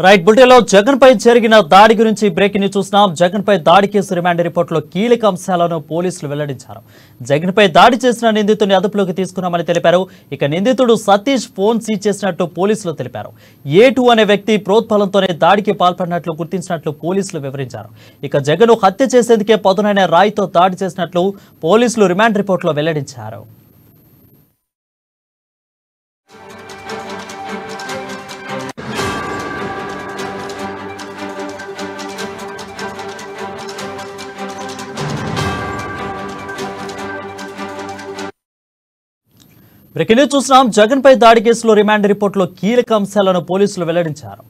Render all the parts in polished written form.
Right బుల్టెలో Jagan పై జరిగిన దాడి గురించి బ్రేకింగ్ న్యూస్ చూస్తున్నాం. జగన్ పై దాడి కేసు రిమాండ్ రిపోర్టులో కీలక అంశాలను పోలీసులు వెల్లడించారు. జగన్ పై దాడి చేసిన నిందితుడిని అదుపులోకి తీసుకున్నామని తెలిపారు. ఇక నిందితుడు సతీష్ ఫోన్ సీజ్ చేసినట్టు పోలీసులు తెలిపారు. A2 అనే వ్యక్తి ప్రోత్బలంతోనే దాడికి పాల్పడినట్లు గుర్తించినట్లు పోలీసులు వివరించారు. ఇక జగన్ హత్య చేసేందుకే పదునైన రాయితో దాడి చేసినట్లు పోలీసులు రిమాండ్ రిపోర్టులో వెల్లడించారు. బ్రేకింగ్ న్యూస్ చూస్తున్నాం. జగన్ పై దాడి కేసులో రిమాండ్ రిపోర్టులో కీలక అంశాలను పోలీసులు వెల్లడించారు.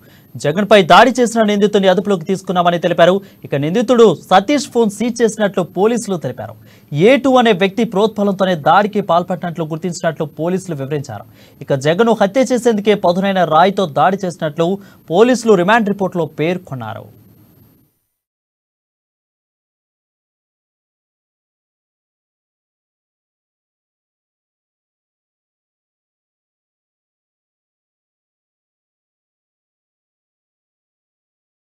జగన్ పై దాడి చేసిన నిందితుడిని అదుపులోకి తీసుకున్నామని తెలిపారు. ఇక నిందితుడు సతీష్ ఫోన్ సీజ్ చేసినట్లు పోలీసులు తెలిపారు. A2 అనే వ్యక్తి ప్రోత్బలంతోనే దాడికి పాల్పడినట్లు గుర్తించినట్లు పోలీసులు వివరించారు. ఇక జగన్ హత్య చేసేందుకే పదునైన రాయితో దాడి చేసినట్లు పోలీసులు రిమాండ్ రిపోర్టులో పేర్కొన్నారు.